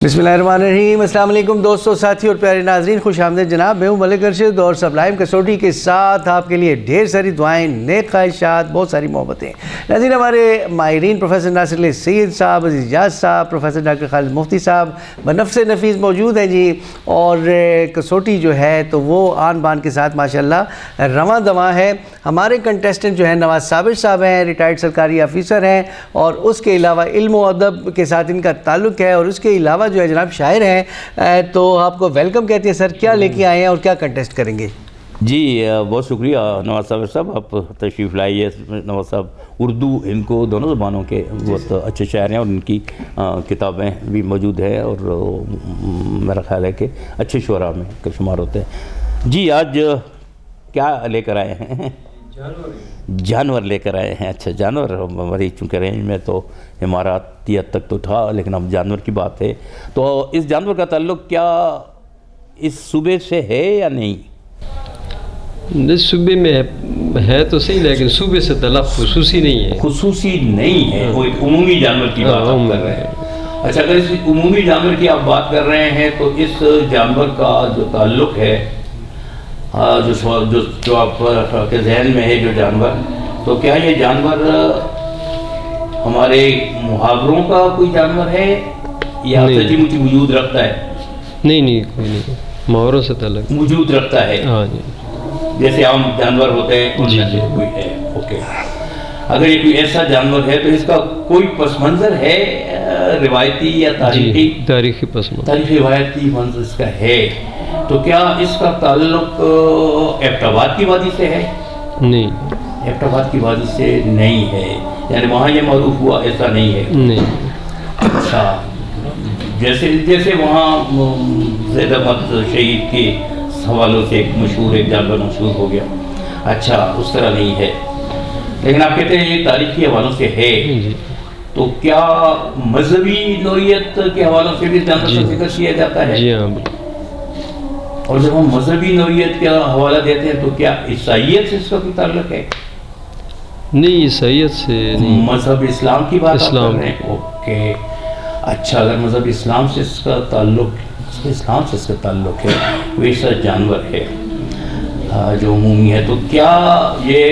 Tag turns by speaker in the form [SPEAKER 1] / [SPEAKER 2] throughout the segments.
[SPEAKER 1] बिस्मिल्लाहिर्रहमानिर्रहीम। अस्सलाम वालेकुम दोस्तों, साथियों और प्यारे नाज़रीन, खुश आमदीद जनाब। मैं हूँ मलिक अरशद और सबलाइम कसौटी के साथ आपके लिए ढेर सारी दुआएं, नेक ख्वाहिशात, बहुत सारी मोहब्बतें। नाज़रीन, हमारे माहिरीन प्रोफेसर नासिर सैयद साहब, अज़ीज़ जाज साहब, प्रोफेसर डॉक्टर खालिद मुफ्ती साहब बनफ्स नफीस मौजूद हैं जी। और कसौटी जो है तो वो आन बान के साथ माशाल्लाह रवां दवां है। हमारे कंटेस्टेंट जो है नवाज साबिर साहब हैं, रिटायर्ड सरकारी ऑफिसर हैं, और उसके अलावा इल्म व अदब के साथ इनका ताल्लुक़ है, और उसके अलावा जो है जनाब शायर हैं। तो आपको वेलकम कहते हैं सर। क्या लेके आए हैं और क्या कंटेस्ट करेंगे?
[SPEAKER 2] जी बहुत शुक्रिया नवाज साहब, आप तशरीफ़ लाइए। नवाज साहब उर्दू इनको दोनों ज़बानों के बहुत अच्छे शायर हैं, और इनकी किताबें भी मौजूद है, और मेरा ख़्याल है कि अच्छे शुरा में का शुमार होते हैं। जी आज क्या लेकर आए हैं? जानवर लेकर आए हैं। अच्छा, जानवर हमारी चूँकि रेंज में तो इमाराती हद तक तो था, लेकिन अब जानवर की बात है, तो इस जानवर का ताल्लुक़ क्या इस सूबे से है या नहीं?
[SPEAKER 3] इस सूबे में है तो सही, लेकिन सूबे से तलब खुसूसी नहीं है।
[SPEAKER 2] खुसूसी नहीं है, वो एक उमूमी जानवर की बात आप कर रहे हैं। अच्छा, अगर इस उमूमी जानवर की आप बात कर रहे हैं तो इस जानवर का जो ताल्लुक़ है, जो आपके जहन में है जो जानवर, तो क्या ये जानवर हमारे मुहावरों का कोई जानवर है या सच्ची मुच्ची वजूद रखता है?
[SPEAKER 3] नहीं, कोई नहीं, मुहावरों से ताल्लुक़
[SPEAKER 2] वजूद रखता है।
[SPEAKER 3] हाँ जी,
[SPEAKER 2] जैसे आम जानवर होते हैं
[SPEAKER 3] जी
[SPEAKER 2] कोई है। ओके, अगर ये कोई ऐसा जानवर है तो इसका कोई पस मंज़र है रिवायती या तारीखी?
[SPEAKER 3] तारीखी पस मंज़र,
[SPEAKER 2] तारीखी रिवायती मंज़र इसका है। तो क्या इसका ताल्लुक़ एबटाबाद की वादी से है?
[SPEAKER 3] नहीं,
[SPEAKER 2] एबटाबाद की वादी से नहीं है, यानी वहाँ ये मारूफ हुआ ऐसा नहीं है।
[SPEAKER 3] नहीं।
[SPEAKER 2] अच्छा, जैसे वहाँ ज़ैद अहमद शहीद के हवालों से एक जानवर मशहूर हो गया, अच्छा उस तरह नहीं है। लेकिन आप कहते हैं ये तारीखी हवालों से है
[SPEAKER 3] जी।
[SPEAKER 2] तो क्या मजहबी नौइयत के हवालों से भी जानवर का जिक्र किया जाता है?
[SPEAKER 3] जी हाँ।
[SPEAKER 2] और जब हम मजहबी नौइयत का हवाला देते हैं तो क्या ईसाइयत से इसका कोई ताल्लुक़ है?
[SPEAKER 3] नहीं, ईसाइयत से नहीं,
[SPEAKER 2] मजहब इस्लाम की बात
[SPEAKER 3] इस्लाम
[SPEAKER 2] कर रहे हैं। ओके, अच्छा, अगर मजहब इस्लाम से इसका ताल्लुक़ है, वैसा जानवर है जो उमूमी है, तो क्या ये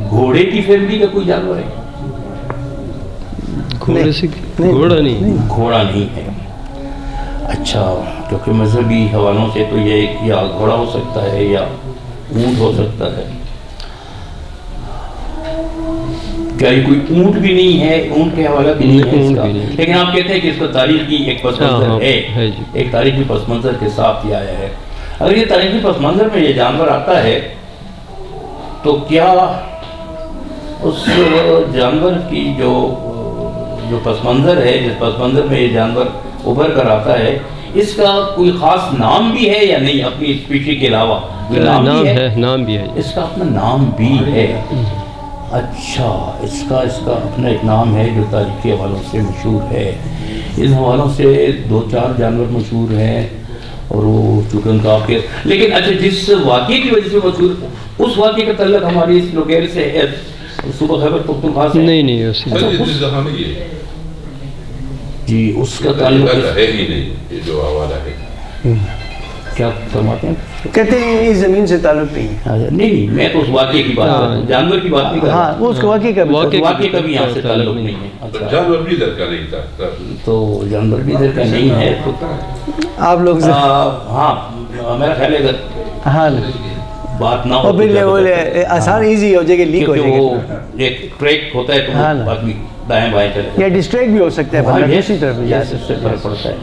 [SPEAKER 2] घोड़े की फैमिली का कोई जानवर है?
[SPEAKER 3] घोड़े से घोड़ा नहीं,
[SPEAKER 2] घोड़ा नहीं है। अच्छा, क्योंकि मजहबी हवालों से तो ये या घोड़ा हो सकता है या ऊँट हो सकता है। क्या ये कोई ऊँट भी नहीं है? ऊँट के हवाला भी नहीं है इसका। लेकिन आप कहते हैं कि इसका तारीखी एक पस मंज़र है, एक तारीखी पस मंज़र के साथ ही आया है। अगर ये तारीखी पस मंज़र में ये जानवर आता है तो क्या उस जानवर की जो पस मंज़र है, जिस पस मंज़र में ये जानवर उभर कर आता है, इसका कोई ख़ास नाम भी है या नहीं? अपनी स्पीशी के अलावा
[SPEAKER 3] नाम भी है।
[SPEAKER 2] इसका अपना नाम भी है। अच्छा, इसका अपना एक नाम है जो तारीख़ी हवालों से मशहूर है। इन हवालों से 2-4 जानवर मशहूर हैं, और वो चूँकि उनका आपके, लेकिन अच्छा जिस वाक़े की वजह से मशहूर, उस वाक़े का ताल्लुक़ हमारी इस लोकेल से है, सूबा खैबर पख्तूनख्वा से?
[SPEAKER 3] नहीं,
[SPEAKER 2] जी, उसका ताल्लुक़
[SPEAKER 4] है ही नहीं। ये जो हवाला है
[SPEAKER 2] क्या फरमाते हैं?
[SPEAKER 1] कहते हैं इस ज़मीन से ताल्लुक़ नहीं है।
[SPEAKER 2] नहीं, मैं तो उस वाक़े की बात कर रहा हूँ, जानवर की बात नहीं कर रहा।
[SPEAKER 1] हाँ, वो उसके वाक़े का
[SPEAKER 2] भी यहाँ से ताल्लुक़ नहीं है। अच्छा,
[SPEAKER 4] जानवर भी इधर का नहीं था,
[SPEAKER 2] तो जानवर भी इधर का नहीं है तो
[SPEAKER 1] आप लोग
[SPEAKER 2] हाँ, मेरा ख्याल है
[SPEAKER 1] हाँ
[SPEAKER 2] बात ना हो
[SPEAKER 1] और फिर बोले आसान ईजी हो जाएगी, लीक हो
[SPEAKER 2] क्योंकि
[SPEAKER 1] जाएगी,
[SPEAKER 2] वो एक ट्रैक होता है तो
[SPEAKER 1] हाँ
[SPEAKER 2] वो आदमी दाएं बाएं चले
[SPEAKER 1] या डिस्ट्रैक्ट भी हो सकता है, बंदा दूसरी तरफ भी जा
[SPEAKER 2] इससे फर्क पड़ता है।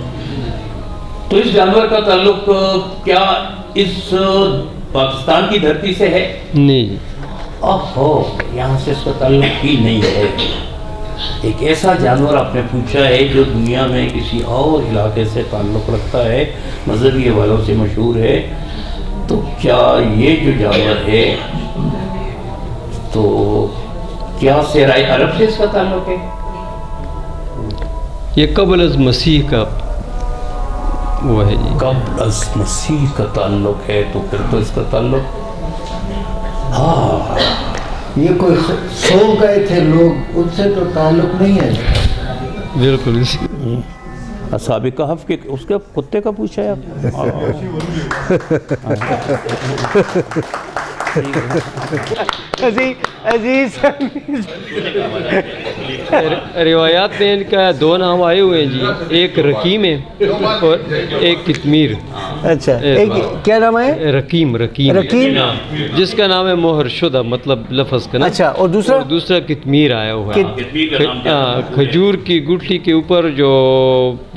[SPEAKER 2] तो इस जानवर का ताल्लुक क्या इस पाकिस्तान की धरती से है?
[SPEAKER 3] नहीं।
[SPEAKER 2] ओहो, यहाँ से इसका ताल्लुक ही नहीं है। एक ऐसा जानवर आपने पूछा है जो दुनिया में किसी और इलाके से ताल्लुक़ रखता है, मजहबी हवालों से मशहूर है, तो क्या ये जो जानवर है तो क्या सेराय अरब से इसका ताल्लुक़ है?
[SPEAKER 3] ये क़ब्ल अज़ मसीह का वो है जी।
[SPEAKER 2] क़ब्ल अज़ मसीह का ताल्लुक़ है, तो फिर तो इसका ताल्लुक़, हाँ,
[SPEAKER 5] ये कोई सो गए थे लोग, उनसे तो ताल्लुक़ नहीं है।
[SPEAKER 3] बिल्कुल।
[SPEAKER 2] असहाब कहफ के उसके कुत्ते का पूछा है
[SPEAKER 1] अजीज
[SPEAKER 3] रिवायात में इनका दो नाम आए हुए हैं जी, एक रकीम है और एक कितमीर।
[SPEAKER 1] अच्छा, एक क्या नाम है?
[SPEAKER 3] रकीम रकीम
[SPEAKER 1] रकीम?
[SPEAKER 3] हाँ, जिसका नाम है मोहर शुदा, मतलब लफ्ज़ का ना।
[SPEAKER 1] अच्छा, और दूसरा
[SPEAKER 3] कितमीर आया हुआ है। खजूर की गुठली के ऊपर जो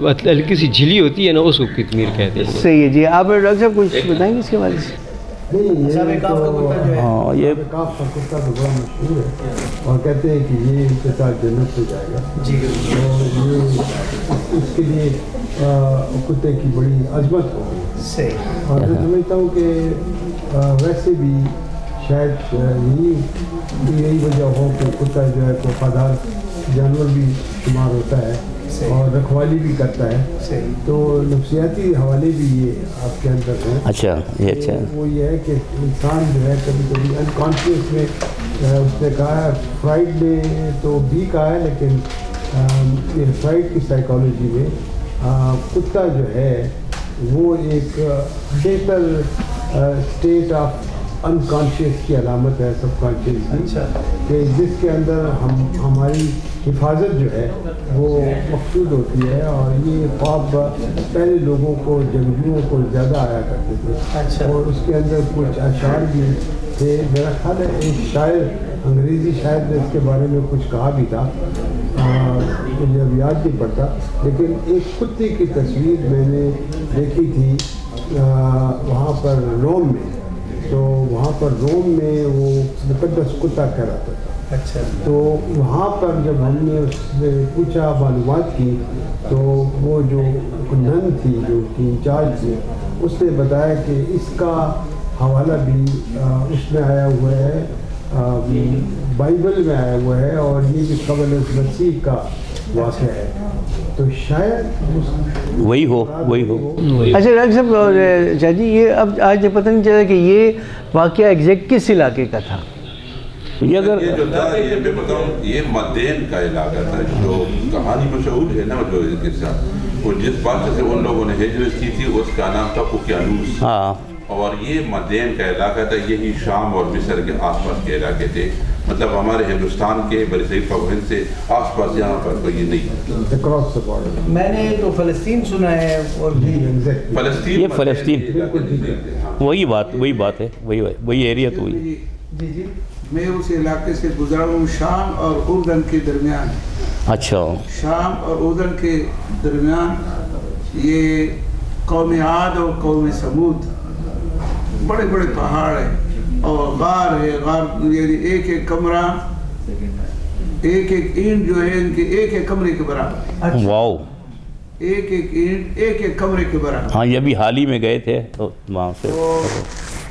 [SPEAKER 3] हल्की सी झिली होती है ना, उसको कितमीर कहते हैं।
[SPEAKER 1] सही है जी। आप डॉक्टर साहब कुछ बताएंगे इसके बारे में?
[SPEAKER 5] नहीं, ये तो
[SPEAKER 2] हाँ, ये
[SPEAKER 5] काफ का कुत्ता तो बड़ा मशहूर है और कहते हैं कि ये इनके साथ जन्नत हो जाएगा जी। तो ये इसके लिए कुत्ते की बड़ी अजमत होगी।
[SPEAKER 1] सही।
[SPEAKER 5] और मैं समझता हूँ कि वैसे भी शायद यही वजह हो कि कुत्ता जो है वफादार जानवर भी शुमार होता है और रखवाली भी करता है, तो नफ्सियाती हवाले भी ये आपके अंदर हैं।
[SPEAKER 2] अच्छा, ये अच्छा है।
[SPEAKER 5] वो ये है कि इंसान जो है कभी कभी अनकॉन्शियस में उसने कहा है, फ्राइड ने तो भी कहा है, लेकिन ये फ्राइड की साइकोलॉजी में कुत्ता जो है वो एक बेहतर स्टेट ऑफ अनकॉन्शियस की अलामत है, सबकॉन्शियस की। अच्छा। कि जिसके अंदर हमारी हिफाजत जो है वो मकसूद होती है, और ये ख्वाब पहले लोगों को, जंगजुओं को ज़्यादा आया करते थे। अच्छा। और उसके अंदर कुछ अशार भी थे। मेरा ख्याल है एक शायर, अंग्रेज़ी शायर ने इसके बारे में कुछ कहा भी था, मुझे अब याद नहीं पड़ता, लेकिन एक कुत्ते की तस्वीर मैंने देखी थी वहाँ पर रोम में। तो वहाँ पर रोम में वो मुकद्दस कुत्ता कहलाता था। अच्छा। तो वहाँ पर जब हमने उससे पूछा, मालूमात की, तो वो जो नन थी, जो उसकी इंचार्ज थी, उसने बताया कि इसका हवाला भी उसमें आया हुआ है, बाइबल में आया हुआ है, और ये भी क़ब्ल मसीह का वाक़या है। तो शायद
[SPEAKER 2] वही हो।
[SPEAKER 1] अच्छा डॉक्टर साहब और शाह जी, ये अब आज पता नहीं चला कि ये वाक़या एग्जैक्ट किस इलाके का था?
[SPEAKER 2] ये अगर
[SPEAKER 4] ये जो था, ये मैं बताऊँ, ये मदेन का इलाका था। जो कहानी मशहूर है ना, जो इसके साथ वो जिस बात से उन लोगों ने हिजरत की थी उसका नाम था उकियानूस।
[SPEAKER 2] हाँ,
[SPEAKER 4] और ये मदेन का इलाका था। यही शाम और मिस्र के आसपास के इलाके थे, मतलब हमारे हिंदुस्तान के बरसरीफ़ हिंद से आसपास यहाँ पर कोई ये नहीं।
[SPEAKER 5] Cross the border.
[SPEAKER 1] मैंने तो फ़लस्तीन सुना है, और भी
[SPEAKER 4] फ़लस्तीन,
[SPEAKER 2] ये फ़लस्तीन वही बात है, वही एरिया तो वही।
[SPEAKER 1] जी।
[SPEAKER 6] मैं उस इलाके से गुजरा हूँ, शाम और उर्दन के दरमियान।
[SPEAKER 2] अच्छा।
[SPEAKER 6] शाम और उर्दन के दरमियान ये कौम आद और कौम समूद, बड़े बड़े पहाड़ हैं और गार है। गार यानी एक एक कमरा, एक एक ईंट जो है इनके एक एक कमरे के बराबर।
[SPEAKER 2] वाओ।
[SPEAKER 6] एक एक ईंट एक एक कमरे के बराबर।
[SPEAKER 2] हाँ, ये अभी हाल ही में गए थे तो वहाँ से।
[SPEAKER 6] तो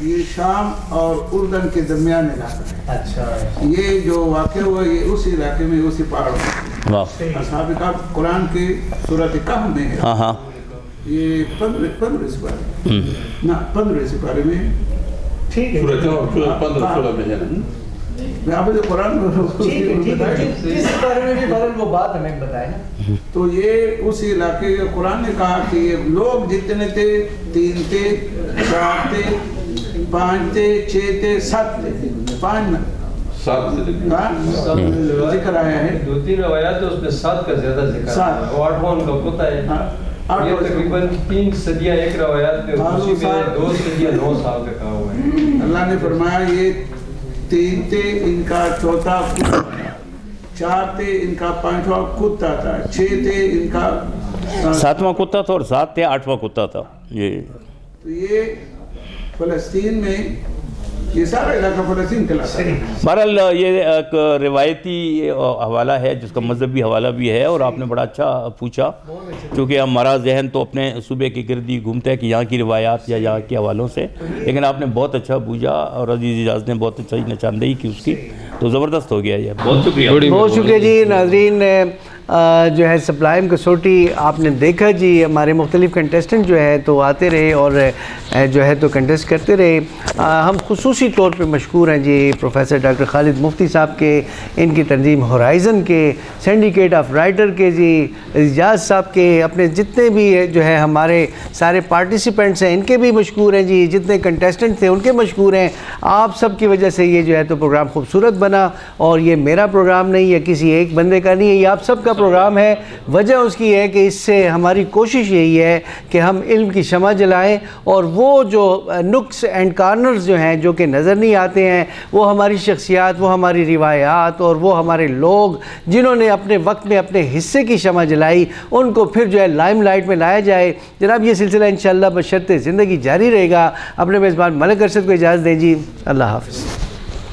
[SPEAKER 6] ये शाम और उर्दन के दरमियान इलाका है। अच्छा। ये जो वाक़या हुआ ये उस इलाके में, उसी पहाड़ में।
[SPEAKER 2] वाह।
[SPEAKER 6] असहाब कहफ कुरान के सूरत कहफ में है।
[SPEAKER 2] हाँ हाँ।
[SPEAKER 6] ये 15 सिपारे में। ठीक है।
[SPEAKER 4] 15 में है ना।
[SPEAKER 6] मैं आप जो कुरान
[SPEAKER 1] किस बारे में भी बदल वो बात हमें बताए ना।
[SPEAKER 6] तो ये उस इलाके के कुरान ने कहा कि ये लोग जितने थे, 3 थे, 4 थे, 5 थे, 6 थे, 7 थे, 5 जिक्र आया है।
[SPEAKER 3] 2-3 रवायात है उसमें 7 का ज्यादा जिक्र है। 8वां उनका कुत्ता है। ये तकरीबन 3 सदियाँ एक रवायात में, उसी में 2 सदियाँ 9 साल का कहा हुआ है।
[SPEAKER 6] अल्लाह ने फरमाया ये 3 थे, इनका चौथा कुत्ता, 4 थे, इनका 5वां कुत्ता था, 6 थे, इनका
[SPEAKER 2] 7वां कुत्ता था, और 7 थे, 8वां कुत्ता था। ये
[SPEAKER 6] तो ये फ़लस्तीन में ये सारा इलाका फ़लस्तीन कहलाता है।
[SPEAKER 2] बहरहाल ये एक रिवायती हवाला है जिसका मजहबी हवाला भी है, और आपने बड़ा अच्छा पूछा, क्योंकि हमारा जहन तो अपने सूबे के गिर्द ही घूमता है कि यहाँ की रिवायात या यहाँ के हवालों से, लेकिन आपने बहुत अच्छा पूछा और अजीज़ इजाज़ ने बहुत अच्छा निशानदेही की उसकी, तो ज़बरदस्त हो गया ये। बहुत शुक्रिया।
[SPEAKER 1] बहुत शुक्रिया जी। नाज़रीन, جو ہے سپلائم کسوٹی آپ نے دیکھا جی ہمارے مختلف کنٹیسٹنٹ جو ہے تو آتے رہے اور جو ہے تو کنٹیسٹ کرتے رہے. ہم خصوصی طور پہ مشکور ہیں جی پروفیسر ڈاکٹر خالد مفتی صاحب کے, ان کی تنظیم ہورائزن کے, سینڈیکیٹ آف رائٹر کے جی اعجاز صاحب کے, اپنے جتنے بھی جو ہے ہمارے سارے پارٹیسپینٹس ہیں ان کے بھی مشکور ہیں جی, جتنے کنٹیسٹنٹ تھے ان کے مشکور ہیں. آپ سب کی وجہ سے یہ جو ہے تو پروگرام خوبصورت بنا, اور یہ میرا پروگرام نہیں یا کسی ایک بندے کا نہیں ہے, یہ آپ سب کا پروگرام ہے. وجہ اس کی ہے کہ اس سے ہماری کوشش یہی ہے کہ ہم علم کی شمع جلائیں, اور وہ جو نکس اینڈ کارنرز جو ہیں جو کہ نظر نہیں آتے ہیں, وہ ہماری شخصیات, وہ ہماری روایات, اور وہ ہمارے لوگ جنہوں نے اپنے وقت میں اپنے حصے کی شمع جلائی, ان کو پھر جو ہے لائم لائٹ میں لایا جائے. جناب یہ سلسلہ انشاءاللہ بشرط زندگی جاری رہے گا. اپنے میزبان ملک ارشد کو اجازت دیں جی, اللہ حافظ.